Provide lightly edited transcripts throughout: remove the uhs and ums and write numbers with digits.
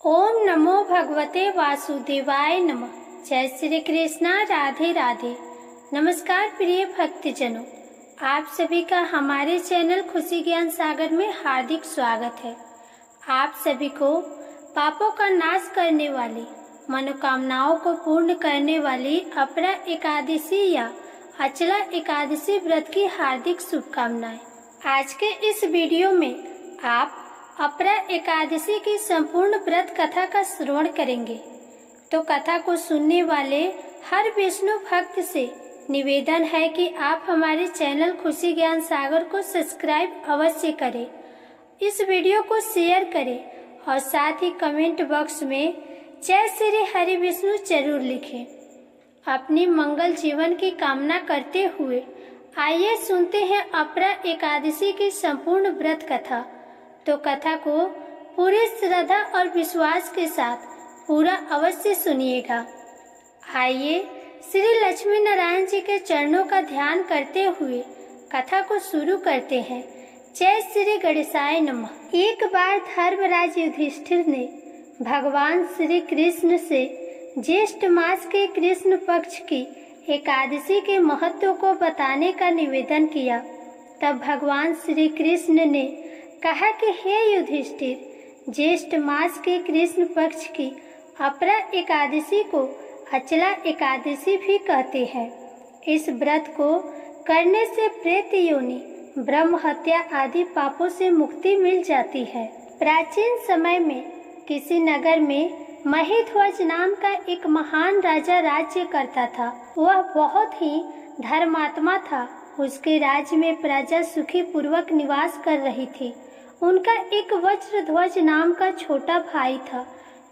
ओम नमो भगवते वासुदेवाय नमः। जय श्री कृष्णा, राधे राधे। नमस्कार प्रिय भक्तजनों, आप सभी का हमारे चैनल खुशी ज्ञान सागर में हार्दिक स्वागत है। आप सभी को पापों का नाश करने वाली, मनोकामनाओं को पूर्ण करने वाली अपरा एकादशी या अचला एकादशी व्रत की हार्दिक शुभकामनाएं। आज के इस वीडियो में आप अपरा एकादशी की संपूर्ण व्रत कथा का श्रवण करेंगे। तो कथा को सुनने वाले हर विष्णु भक्त से निवेदन है कि आप हमारे चैनल खुशी ज्ञान सागर को सब्सक्राइब अवश्य करें, इस वीडियो को शेयर करें और साथ ही कमेंट बॉक्स में जय श्री हरि विष्णु जरूर लिखें। अपनी मंगल जीवन की कामना करते हुए आइए सुनते हैं अपरा एकादशी की संपूर्ण व्रत कथा। तो कथा को पूरी श्रद्धा और विश्वास के साथ पूरा अवश्य सुनिएगा। आइए श्री लक्ष्मी नारायण जी के चरणों का ध्यान करते हुए कथा को शुरू करते हैं। जय श्री गणेशाय नमः। एक बार धर्मराज युधिष्ठिर ने भगवान श्री कृष्ण से ज्येष्ठ मास के कृष्ण पक्ष की एकादशी के महत्व को बताने का निवेदन किया। तब भगवान श्री कृष्ण ने कहा कि हे युधिष्ठिर, ज्येष्ठ मास के कृष्ण पक्ष की अपरा एकादशी को अचला एकादशी भी कहते हैं। इस व्रत को करने से प्रेत योनि, ब्रह्म हत्या आदि पापों से मुक्ति मिल जाती है। प्राचीन समय में किसी नगर में महिध्वज नाम का एक महान राजा राज्य करता था। वह बहुत ही धर्मात्मा था। उसके राज्य में प्रजा सुखी पूर्वक निवास कर रही थी। उनका एक वज्रध्वज नाम का छोटा भाई था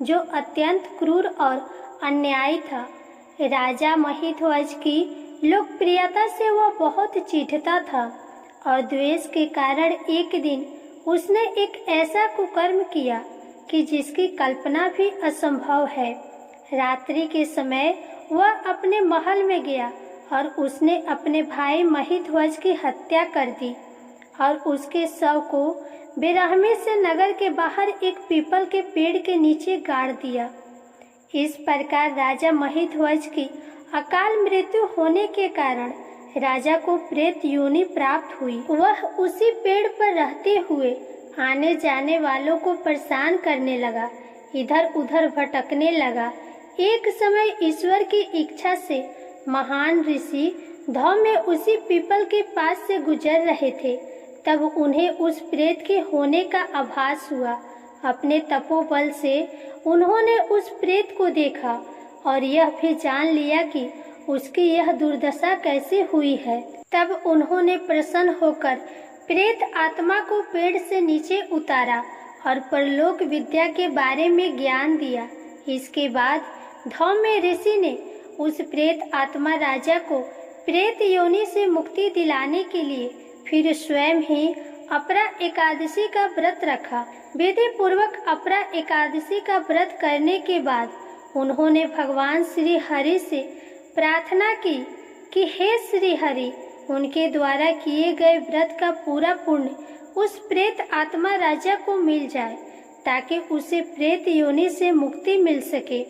जो अत्यंत क्रूर और अन्यायी था। राजा महिध्वज की लोकप्रियता से वह बहुत चिढ़ता था और द्वेष के कारण एक दिन उसने एक ऐसा कुकर्म किया कि जिसकी कल्पना भी असंभव है। रात्रि के समय वह अपने महल में गया और उसने अपने भाई महिध्वज की हत्या कर दी और उसके शव को बेरहमी से नगर के बाहर एक पीपल के पेड़ के नीचे गाड़ दिया। इस प्रकार राजा महिध्वज की अकाल मृत्यु होने के कारण राजा को प्रेत योनि प्राप्त हुई। वह उसी पेड़ पर रहते हुए आने जाने वालों को परेशान करने लगा, इधर उधर भटकने लगा। एक समय ईश्वर की इच्छा से महान ऋषि धौ में उसी पीपल के पास से गुजर रहे थे। तब उन्हें उस प्रेत के होने का आभास हुआ। अपने तपोबल से उन्होंने उस प्रेत को देखा और यह भी जान लिया कि उसकी यह दुर्दशा कैसे हुई है। तब उन्होंने प्रसन्न होकर प्रेत आत्मा को पेड़ से नीचे उतारा और परलोक विद्या के बारे में ज्ञान दिया। इसके बाद धौम्य ऋषि ने उस प्रेत आत्मा राजा को प्रेत योनि से मुक्ति दिलाने के लिए फिर स्वयं ही अपरा एकादशी का व्रत रखा। विधि पूर्वक अपरा एकादशी का व्रत करने के बाद उन्होंने भगवान श्री हरि से प्रार्थना की कि हे श्री हरि, उनके द्वारा किए गए व्रत का पूरा पुण्य उस प्रेत आत्मा राजा को मिल जाए ताकि उसे प्रेत योनि से मुक्ति मिल सके।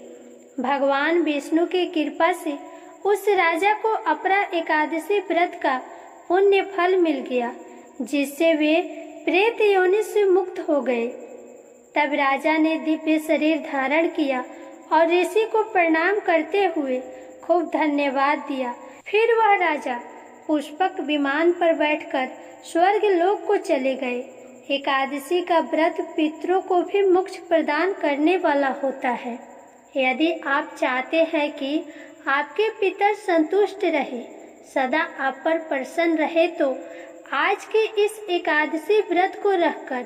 भगवान विष्णु की कृपा से उस राजा को अपरा एकादशी व्रत का पुण्य फल मिल गया, जिससे वे प्रेत योनि से मुक्त हो गए। तब राजा ने दिव्य शरीर धारण किया और ऋषि को प्रणाम करते हुए खूब धन्यवाद दिया। फिर वह राजा पुष्पक विमान पर बैठकर स्वर्ग लोक को चले गए। एकादशी का व्रत पितरों को भी मोक्ष प्रदान करने वाला होता है। यदि आप चाहते हैं कि आपके पितर संतुष्ट रहे, सदा आप पर प्रसन्न रहे, तो आज के इस एकादशी व्रत को रखकर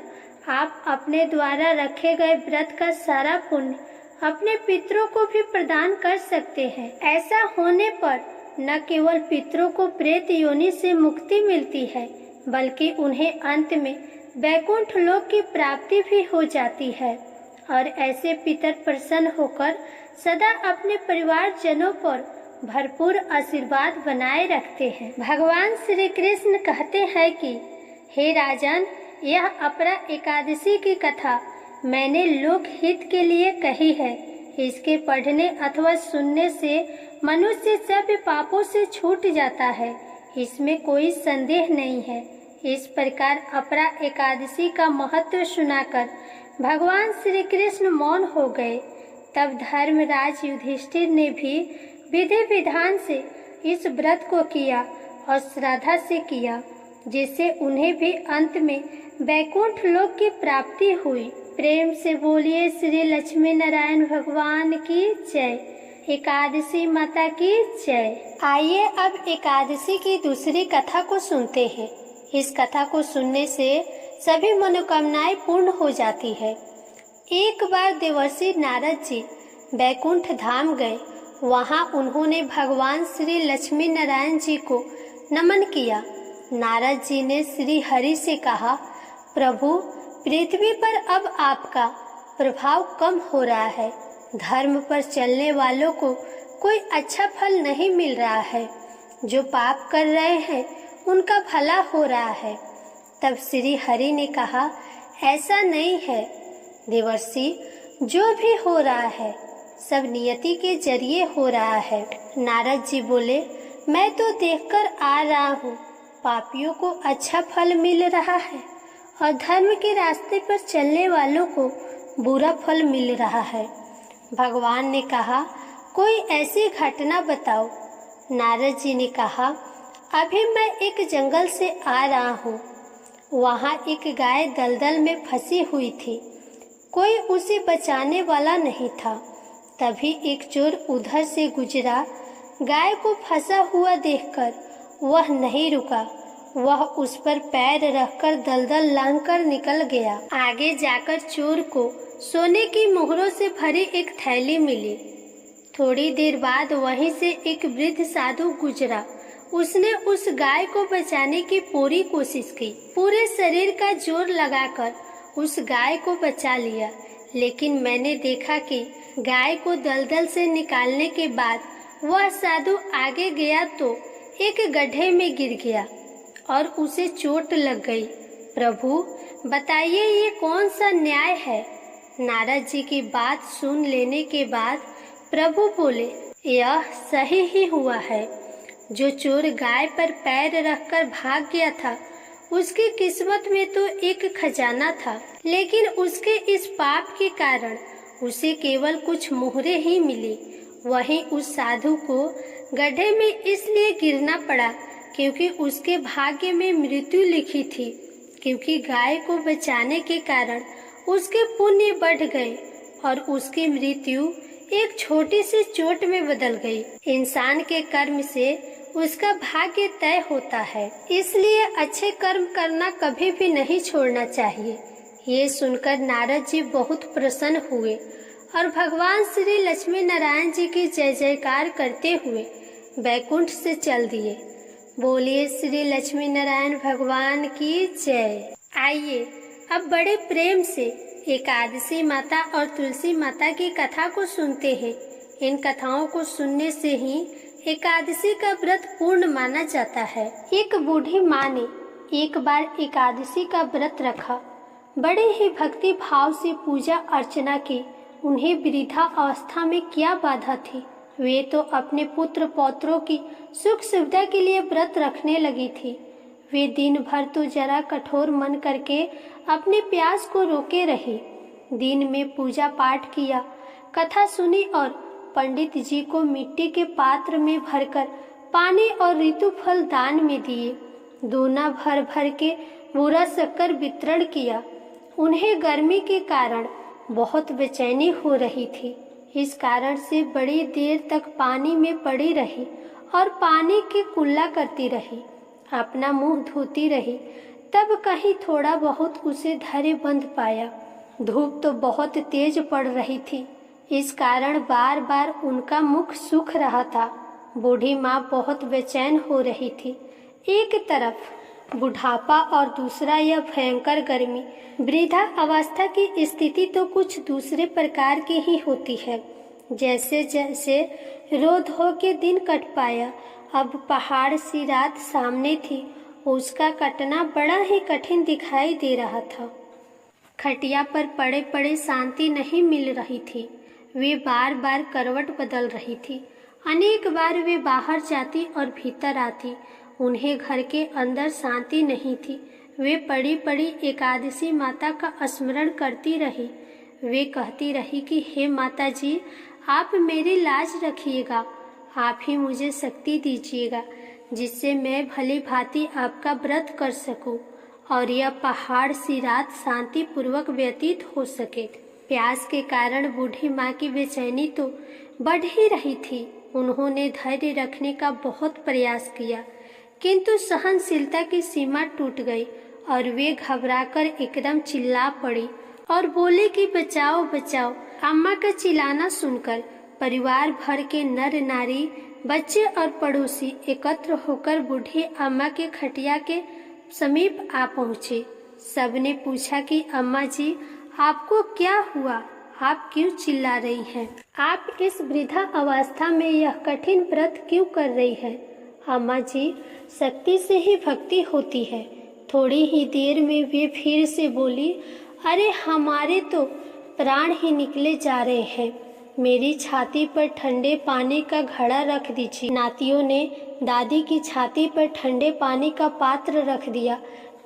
आप अपने द्वारा रखे गए व्रत का सारा पुण्य अपने पितरों को भी प्रदान कर सकते हैं। ऐसा होने पर न केवल पितरों को प्रेत योनि से मुक्ति मिलती है, बल्कि उन्हें अंत में वैकुंठ लोक की प्राप्ति भी हो जाती है और ऐसे पितर प्रसन्न होकर सदा अपने परिवार जनों पर भरपूर आशीर्वाद बनाए रखते हैं। भगवान श्री कृष्ण कहते हैं कि हे राजन, यह अपरा एकादशी की कथा मैंने लोकहित के लिए कही है। इसके पढ़ने अथवा सुनने से मनुष्य सभी पापों से छूट जाता है, इसमें कोई संदेह नहीं है। इस प्रकार अपरा एकादशी का महत्व सुनाकर भगवान श्री कृष्ण मौन हो गए। तब धर्मराज युधिष्ठिर ने भी विधि विधान से इस व्रत को किया और श्रद्धा से किया, जिससे उन्हें भी अंत में वैकुंठ लोक की प्राप्ति हुई। प्रेम से बोलिए श्री लक्ष्मी नारायण भगवान की जय। एकादशी माता की जय। आइए अब एकादशी की दूसरी कथा को सुनते हैं। इस कथा को सुनने से सभी मनोकामनाएं पूर्ण हो जाती है। एक बार देवर्षि नारद जी वैकुंठ धाम गए। वहां उन्होंने भगवान श्री लक्ष्मी नारायण जी को नमन किया। नारद जी ने श्री हरि से कहा, प्रभु, पृथ्वी पर अब आपका प्रभाव कम हो रहा है। धर्म पर चलने वालों को कोई अच्छा फल नहीं मिल रहा है। जो पाप कर रहे हैं उनका भला हो रहा है। तब श्री हरि ने कहा, ऐसा नहीं है देवर्षि, जो भी हो रहा है सब नियति के जरिए हो रहा है। नारद जी बोले, मैं तो देखकर आ रहा हूँ, पापियों को अच्छा फल मिल रहा है और धर्म के रास्ते पर चलने वालों को बुरा फल मिल रहा है। भगवान ने कहा, कोई ऐसी घटना बताओ। नारद जी ने कहा, अभी मैं एक जंगल से आ रहा हूँ। वहाँ एक गाय दलदल में फंसी हुई थी। कोई उसे बचाने वाला नहीं था। तभी एक चोर उधर से गुजरा। गाय को फंसा हुआ देखकर वह नहीं रुका। वह उस पर पैर रखकर दलदल लांघकर निकल गया। आगे जाकर चोर को सोने की मोहरों से भरी एक थैली मिली। थोड़ी देर बाद वहीं से एक वृद्ध साधु गुजरा। उसने उस गाय को बचाने की पूरी कोशिश की। पूरे शरीर का जोर लगाकर उस गाय को बचा लिया। लेकिन मैंने देखा कि गाय को दलदल से निकालने के बाद वह साधु आगे गया तो एक गड्ढे में गिर गया और उसे चोट लग गई। प्रभु, बताइए ये कौन सा न्याय है? नारद जी की बात सुन लेने के बाद प्रभु बोले, यह सही ही हुआ है। जो चोर गाय पर पैर रखकर भाग गया था, उसकी किस्मत में तो एक खजाना था, लेकिन उसके इस पाप के कारण उसे केवल कुछ मोहरे ही मिली। वहीं उस साधु को गड्ढे में इसलिए गिरना पड़ा क्योंकि उसके भाग्य में मृत्यु लिखी थी। क्योंकि गाय को बचाने के कारण उसके पुण्य बढ़ गए और उसकी मृत्यु एक छोटी सी चोट में बदल गई। इंसान के कर्म से उसका भाग्य तय होता है, इसलिए अच्छे कर्म करना कभी भी नहीं छोड़ना चाहिए। ये सुनकर नारद जी बहुत प्रसन्न हुए और भगवान श्री लक्ष्मी नारायण जी की जय जयकार करते हुए वैकुंठ से चल दिए। बोलिए श्री लक्ष्मी नारायण भगवान की जय। आइए अब बड़े प्रेम से एकादशी माता और तुलसी माता की कथा को सुनते हैं। इन कथाओं को सुनने से ही एकादशी का व्रत पूर्ण माना जाता है। एक बूढ़ी माँ ने एक बार एकादशी का व्रत रखा। बड़े ही भक्ति भाव से पूजा अर्चना की। उन्हें वृद्धा अवस्था में क्या बाधा थी? वे तो अपने पुत्र पौत्रों की सुख सुविधा के लिए व्रत रखने लगी थी। वे दिन भर तो जरा कठोर मन करके अपने प्यास को रोके रही। दिन में पूजा पाठ किया, कथा सुनी और पंडित जी को मिट्टी के पात्र में भरकर पानी और ऋतु फल दान में दिए। दोना भर भर के बूरा शक्कर वितरण किया। उन्हें गर्मी के कारण बहुत बेचैनी हो रही थी। इस कारण से बड़ी देर तक पानी में पड़ी रही और पानी की कुल्ला करती रही। अपना मुंह धोती रही। तब कहीं थोड़ा बहुत उसे धैर्य बंध पाया। धूप तो बहुत तेज पड़ रही थी, इस कारण बार बार उनका मुख सूख रहा था। बूढ़ी माँ बहुत बेचैन हो रही थी। एक तरफ बुढ़ापा और दूसरा यह भयंकर गर्मी। वृद्धा अवस्था की स्थिति तो कुछ दूसरे प्रकार की ही होती है। जैसे जैसे रो धो के दिन कट पाया, अब पहाड़ सी रात सामने थी। उसका कटना बड़ा ही कठिन दिखाई दे रहा था। खटिया पर पड़े पड़े शांति नहीं मिल रही थी। वे बार बार करवट बदल रही थी। अनेक बार वे बाहर जाती और भीतर आती। उन्हें घर के अंदर शांति नहीं थी। वे पड़ी पड़ी एकादशी माता का स्मरण करती रही। वे कहती रही कि हे माता जी, आप मेरी लाज रखिएगा, आप ही मुझे शक्ति दीजिएगा जिससे मैं भली भांति आपका व्रत कर सकूं और यह पहाड़ सी रात शांति पूर्वक व्यतीत हो सके। प्यास के कारण बूढ़ी माँ की बेचैनी तो बढ़ ही रही थी। उन्होंने धैर्य रखने का बहुत प्रयास किया, किंतु सहनशीलता की सीमा टूट गई और वे घबराकर एकदम चिल्ला पड़ी और बोले कि बचाओ बचाओ। अम्मा का चिल्लाना सुनकर परिवार भर के नर नारी, बच्चे और पड़ोसी एकत्र होकर बूढ़ी अम्मा के खटिया के समीप आ पहुँचे। सबने पूछा कि अम्मा जी, आपको क्या हुआ? आप क्यों चिल्ला रही हैं? आप इस वृद्धा अवस्था में यह कठिन व्रत क्यों कर रही हैं? अम्मा जी, शक्ति से ही भक्ति होती है। थोड़ी ही देर में वे फिर से बोली, अरे हमारे तो प्राण ही निकले जा रहे हैं। मेरी छाती पर ठंडे पानी का घड़ा रख दीजिए। नातियों ने दादी की छाती पर ठंडे पानी का पात्र रख दिया।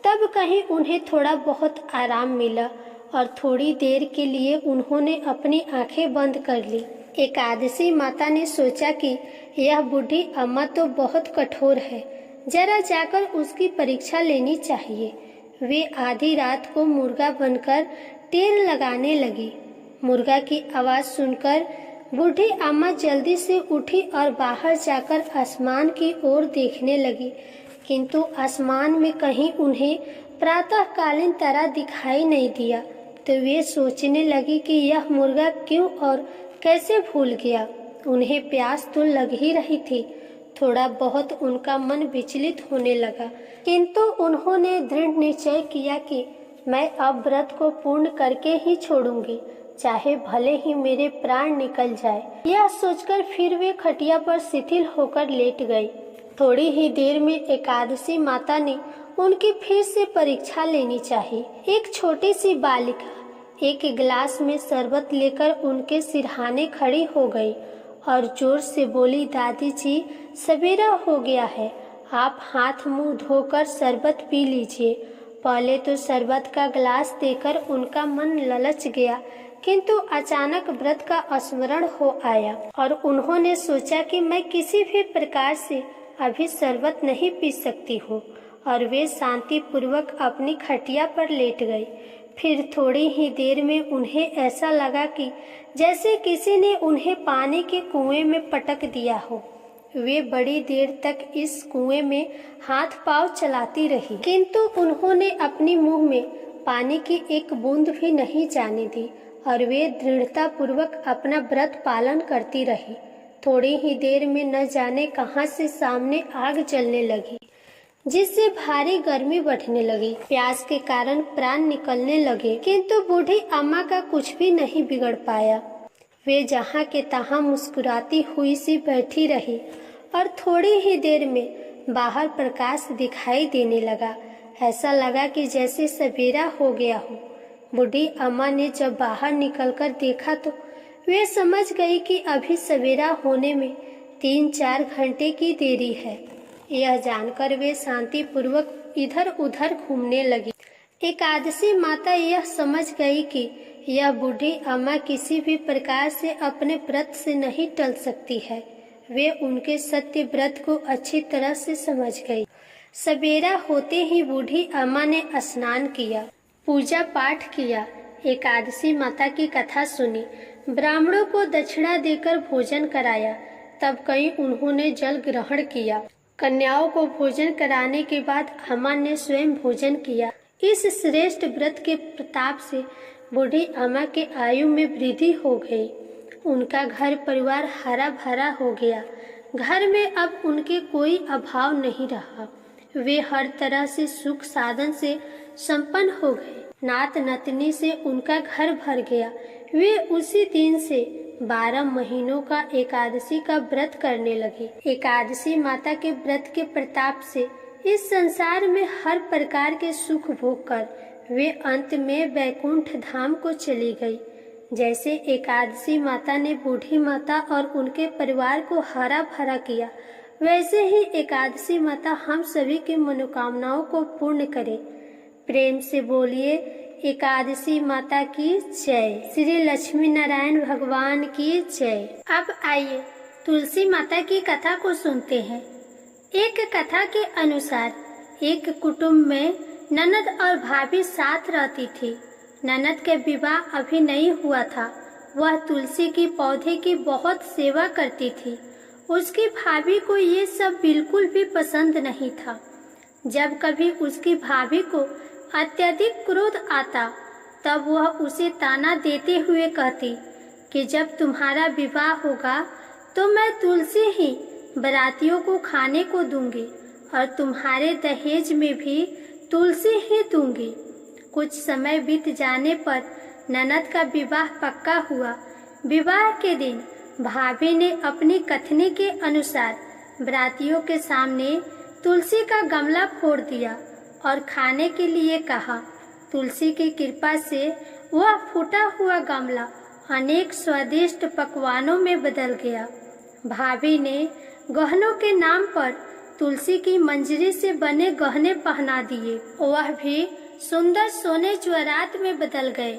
तब कहीं उन्हें थोड़ा बहुत आराम मिला और थोड़ी देर के लिए उन्होंने अपनी आंखें बंद कर ली। एकादशी माता ने सोचा कि यह बूढ़ी अम्मा तो बहुत कठोर है, जरा जाकर उसकी परीक्षा लेनी चाहिए। वे आधी रात को मुर्गा बनकर टेर लगाने लगी। मुर्गा की आवाज सुनकर बूढ़ी अम्मा जल्दी से उठी और बाहर जाकर आसमान की ओर देखने लगी, किंतु आसमान में कहीं उन्हें प्रातःकालीन तारा दिखाई नहीं दिया। तो वे सोचने लगी कि यह मुर्गा क्यों और कैसे भूल गया। उन्हें प्यास तो लग ही रही थी। थोड़ा बहुत उनका मन विचलित होने लगा, किंतु उन्होंने दृढ़ निश्चय किया कि मैं अब व्रत को पूर्ण करके ही छोड़ूंगी, चाहे भले ही मेरे प्राण निकल जाए। यह सोचकर फिर वे खटिया पर शिथिल होकर लेट गई। थोड़ी ही देर में एकादशी माता ने उनकी फिर से परीक्षा लेनी चाहिए। एक छोटी सी बालिका एक गिलास में शरबत लेकर उनके सिरहाने खड़ी हो गई और जोर से बोली, दादी जी, सवेरा हो गया है, आप हाथ मुंह धोकर शरबत पी लीजिए। पहले तो शरबत का गिलास देकर उनका मन ललच गया, किंतु अचानक व्रत का स्मरण हो आया और उन्होंने सोचा कि मैं किसी भी प्रकार से अभी शरबत नहीं पी सकती हूँ, और वे शांति पूर्वक अपनी खटिया पर लेट गई। फिर थोड़ी ही देर में उन्हें ऐसा लगा कि जैसे किसी ने उन्हें पानी के कुएं में पटक दिया हो। वे बड़ी देर तक इस कुएं में हाथ पांव चलाती रही, किंतु उन्होंने अपनी मुंह में पानी की एक बूंद भी नहीं जाने दी और वे दृढ़ता पूर्वक अपना व्रत पालन करती रही। थोड़ी ही देर में न जाने कहां से सामने आग जलने लगी, जिससे भारी गर्मी बढ़ने लगी। प्यास के कारण प्राण निकलने लगे, किंतु बूढ़ी अम्मा का कुछ भी नहीं बिगड़ पाया। वे जहाँ के तहाँ मुस्कुराती हुई सी बैठी रही और थोड़ी ही देर में बाहर प्रकाश दिखाई देने लगा। ऐसा लगा कि जैसे सवेरा हो गया हो। बूढ़ी अम्मा ने जब बाहर निकलकर देखा तो वे समझ गई कि अभी सवेरा होने में 3-4 घंटे की देरी है। यह जानकर वे शांति पूर्वक इधर उधर घूमने लगी। एकादशी माता यह समझ गई कि यह बूढ़ी अम्मा किसी भी प्रकार से अपने व्रत से नहीं टल सकती है। वे उनके सत्य व्रत को अच्छी तरह से समझ गई। सवेरा होते ही बूढ़ी अम्मा ने स्नान किया, पूजा पाठ किया, एकादशी माता की कथा सुनी, ब्राह्मणों को दक्षिणा देकर भोजन कराया। तब कहीं उन्होंने जल ग्रहण किया। कन्याओं को भोजन कराने के बाद अम्मा ने स्वयं भोजन किया। इस श्रेष्ठ व्रत के प्रताप से बूढ़ी अम्मा के आयु में वृद्धि हो गई। उनका घर परिवार हरा भरा हो गया। घर में अब उनके कोई अभाव नहीं रहा। वे हर तरह से सुख साधन से संपन्न हो गए। नात नतनी से उनका घर भर गया। वे उसी दिन से 12 महीनों का एकादशी का व्रत करने लगी। एकादशी माता के व्रत के प्रताप से इस संसार में हर प्रकार के सुख भोग कर वे अंत में बैकुंठ धाम को चली गई। जैसे एकादशी माता ने बूढ़ी माता और उनके परिवार को हरा भरा किया, वैसे ही एकादशी माता हम सभी की मनोकामनाओं को पूर्ण करे। प्रेम से बोलिए एकादशी माता की जय। श्री लक्ष्मी नारायण भगवान की जय। अब आइए तुलसी माता की कथा को सुनते हैं। एक कथा के अनुसार एक कुटुंब में ननद और भाभी साथ रहती थी। ननद के विवाह अभी नहीं हुआ था। वह तुलसी की पौधे की बहुत सेवा करती थी। उसकी भाभी को ये सब बिल्कुल भी पसंद नहीं था। जब कभी उसकी भाभी को अत्यधिक क्रोध आता तब वह उसे ताना देते हुए कहती कि जब तुम्हारा विवाह होगा तो मैं तुलसी ही बारातियों को खाने को दूंगी और तुम्हारे दहेज में भी तुलसी ही दूंगी। कुछ समय बीत जाने पर ननद का विवाह पक्का हुआ। विवाह के दिन भाभी ने अपनी कथनी के अनुसार बारातियों के सामने तुलसी का गमला फोड़ दिया और खाने के लिए कहा। तुलसी की कृपा से वह फूटा हुआ गमला अनेक स्वादिष्ट पकवानों में बदल गया। भाभी ने गहनों के नाम पर तुलसी की मंजरी से बने गहने पहना दिए। वह भी सुंदर सोने ज्वरात में बदल गए।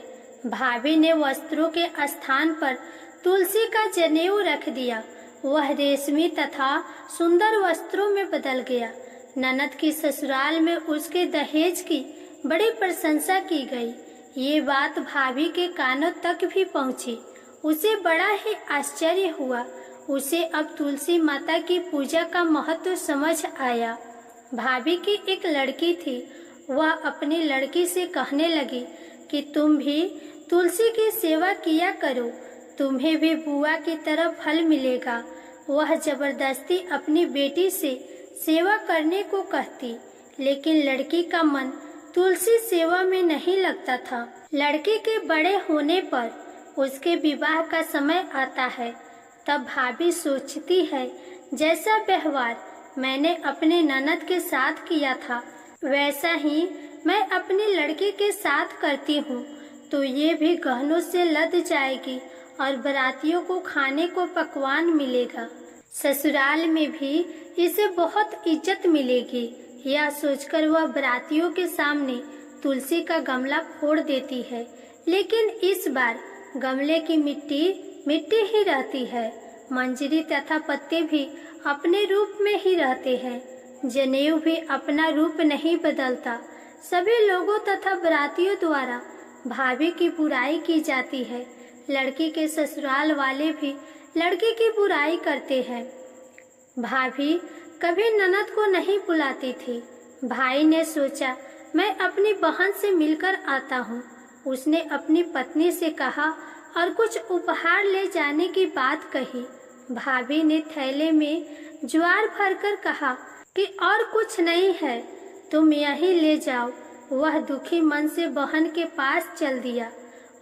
भाभी ने वस्त्रों के स्थान पर तुलसी का जनेऊ रख दिया। वह रेशमी तथा सुंदर वस्त्रों में बदल गया। ननद की ससुराल में उसके दहेज की बड़ी प्रशंसा की गई। ये बात भाभी के कानों तक भी पहुंची। उसे बड़ा ही आश्चर्य हुआ। उसे अब तुलसी माता की पूजा का महत्व समझ आया। भाभी की एक लड़की थी। वह अपनी लड़की से कहने लगी कि तुम भी तुलसी की सेवा किया करो, तुम्हें भी बुआ की तरह फल मिलेगा। वह जबरदस्ती अपनी बेटी से सेवा करने को कहती, लेकिन लड़की का मन तुलसी सेवा में नहीं लगता था। लड़की के बड़े होने पर उसके विवाह का समय आता है, तब भाभी सोचती है जैसा व्यवहार मैंने अपने ननद के साथ किया था वैसा ही मैं अपनी लड़की के साथ करती हूँ, तो ये भी गहनों से लद जाएगी और बारातियों को खाने को पकवान मिलेगा। ससुराल में भी इसे बहुत इज्जत मिलेगी। यह सोचकर वह बारातियों के सामने तुलसी का गमला फोड़ देती है, लेकिन इस बार गमले की मिट्टी मिट्टी ही रहती है। मंजरी तथा पत्ते भी अपने रूप में ही रहते हैं। जनेऊ भी अपना रूप नहीं बदलता। सभी लोगों तथा बारातियों द्वारा भाभी की बुराई की जाती है। लड़की के ससुराल वाले भी लड़की की बुराई करते हैं। भाभी कभी ननद को नहीं बुलाती थी। भाई ने सोचा मैं अपनी बहन से मिलकर आता हूँ। उसने अपनी पत्नी से कहा और कुछ उपहार ले जाने की बात कही। भाभी ने थैले में ज्वार भरकर कहा कि और कुछ नहीं है, तुम यहीं ले जाओ। वह दुखी मन से बहन के पास चल दिया।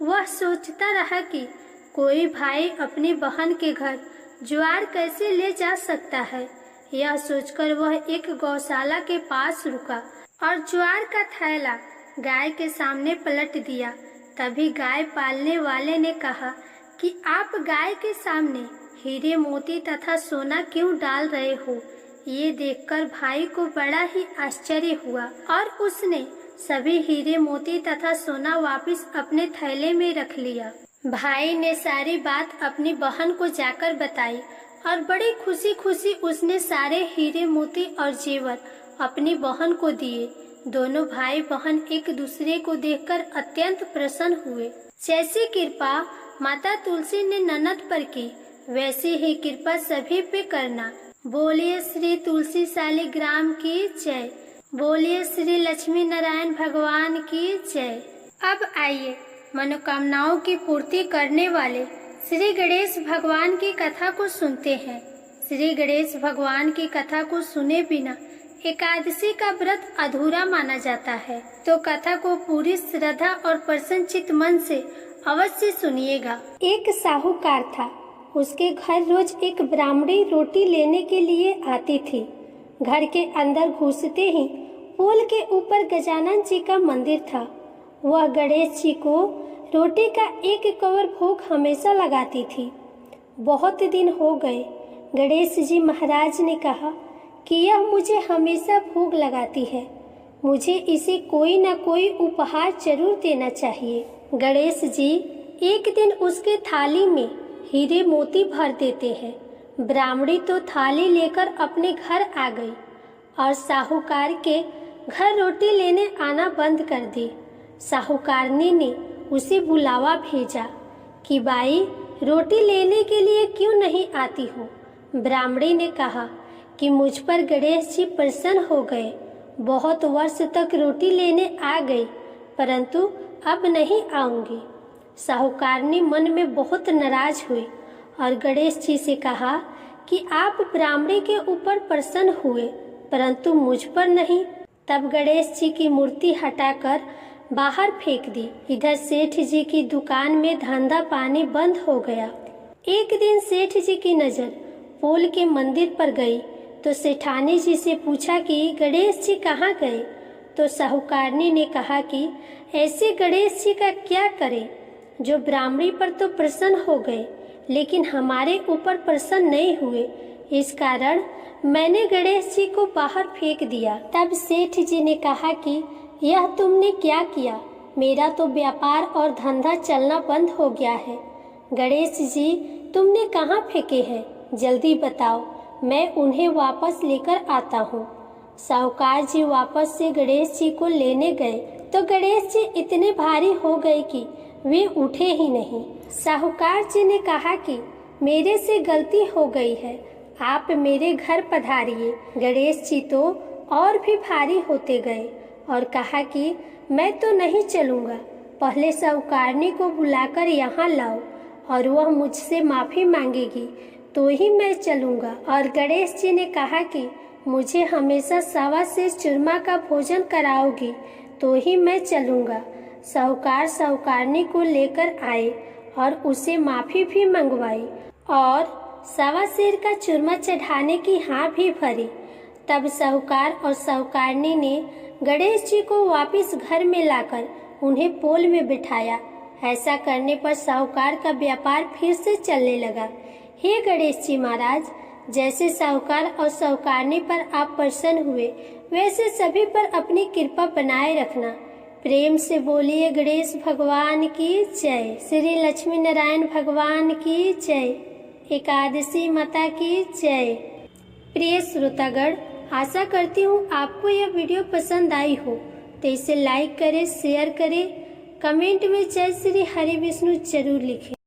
वह सोचता रहा कि कोई भाई अपनी बहन के घर ज्वार कैसे ले जा सकता है। यह सोचकर वह एक गौशाला के पास रुका और ज्वार का थैला गाय के सामने पलट दिया। तभी गाय पालने वाले ने कहा कि आप गाय के सामने हीरे मोती तथा सोना क्यों डाल रहे हो। ये देखकर भाई को बड़ा ही आश्चर्य हुआ और उसने सभी हीरे मोती तथा सोना वापस अपने थैले में रख लिया। भाई ने सारी बात अपनी बहन को जाकर बताई और बड़ी खुशी खुशी उसने सारे हीरे मोती और जेवर अपनी बहन को दिए। दोनों भाई बहन एक दूसरे को देखकर अत्यंत प्रसन्न हुए। जैसी कृपा माता तुलसी ने ननद पर की, वैसी ही कृपा सभी पे करना। बोलिए श्री तुलसी शालिग्राम की जय। बोलिए श्री लक्ष्मी नारायण भगवान की जय। अब आइए मनोकामनाओं की पूर्ति करने वाले श्री गणेश भगवान की कथा को सुनते हैं। श्री गणेश भगवान की कथा को सुने बिना एकादशी का व्रत अधूरा माना जाता है, तो कथा को पूरी श्रद्धा और प्रसन्नचित्त मन से अवश्य सुनिएगा। एक साहूकार था। उसके घर रोज एक ब्राह्मणी रोटी लेने के लिए आती थी। घर के अंदर घुसते ही पोल के ऊपर गजानन जी का मंदिर था। वह गणेश जी को रोटी का एक कवर भोग हमेशा लगाती थी। बहुत दिन हो गए। गणेश जी महाराज ने कहा कि यह मुझे हमेशा भोग लगाती है, मुझे इसे कोई न कोई उपहार जरूर देना चाहिए। गणेश जी एक दिन उसके थाली में हीरे मोती भर देते हैं। ब्राह्मणी तो थाली लेकर अपने घर आ गई और साहूकार के घर रोटी लेने आना बंद कर दी। साहूकारनी ने उसे बुलावा भेजा कि बाई, रोटी लेने के लिए क्यों नहीं आती हो? ब्राह्मणी ने कहा कि मुझ पर गणेश जी प्रसन्न हो गए, बहुत वर्ष तक रोटी लेने आ गई, परंतु अब नहीं आऊंगी। साहूकारनी मन में बहुत नाराज हुई और गणेश जी से कहा कि आप ब्राह्मणी के ऊपर प्रसन्न हुए, परंतु मुझ पर नहीं। तब गणेश जी की मूर्ति हटाकर बाहर फेंक दी। इधर सेठ जी की दुकान में धंधा पानी बंद हो गया। एक दिन सेठ जी की नजर पोल के मंदिर पर गई तो सेठानी जी से पूछा कि गणेश जी कहाँ गए? तो साहूकारनी ने कहा कि ऐसे गणेश जी का क्या करें जो ब्राह्मणी पर तो प्रसन्न हो गए लेकिन हमारे ऊपर प्रसन्न नहीं हुए। इस कारण मैंने गणेश जी को बाहर फेंक दिया। तब सेठ जी ने कहा कि यह तुमने क्या किया? मेरा तो व्यापार और धंधा चलना बंद हो गया है। गणेश जी तुमने कहाँ फेंके हैं? जल्दी बताओ, मैं उन्हें वापस लेकर आता हूँ। साहूकार जी वापस से गणेश जी को लेने गए तो गणेश जी इतने भारी हो गए कि वे उठे ही नहीं। साहूकार जी ने कहा कि मेरे से गलती हो गई है, आप मेरे घर पधारिए। गणेश जी तो और भी भारी होते गए और कहा कि मैं तो नहीं चलूँगा, पहले साहूकारनी को बुलाकर यहाँ लाओ और वह मुझसे माफ़ी मांगेगी तो ही मैं चलूँगा। और गणेश जी ने कहा कि मुझे हमेशा सवा से चूरमा का भोजन कराओगी तो ही मैं चलूँगा। साहूकार साहूकारनी को लेकर आए और उसे माफ़ी भी मंगवाई और सवा सेर का चूरमा चढ़ाने की हाँ भी भरी। तब साहूकार और साहूकारनी ने गणेश जी को वापस घर में लाकर उन्हें पोल में बिठाया। ऐसा करने पर साहूकार का व्यापार फिर से चलने लगा। हे गणेश जी महाराज, जैसे साहूकार और साहूकारनी पर आप प्रसन्न हुए वैसे सभी पर अपनी कृपा बनाए रखना। प्रेम से बोलिए गणेश भगवान की जय। श्री लक्ष्मी नारायण भगवान की जय। एकादशी माता की जय। प्रिय श्रोतागण, आशा करती हूँ आपको यह वीडियो पसंद आई हो तो इसे लाइक करें, शेयर करें, कमेंट में जय श्री हरि विष्णु जरूर लिखें।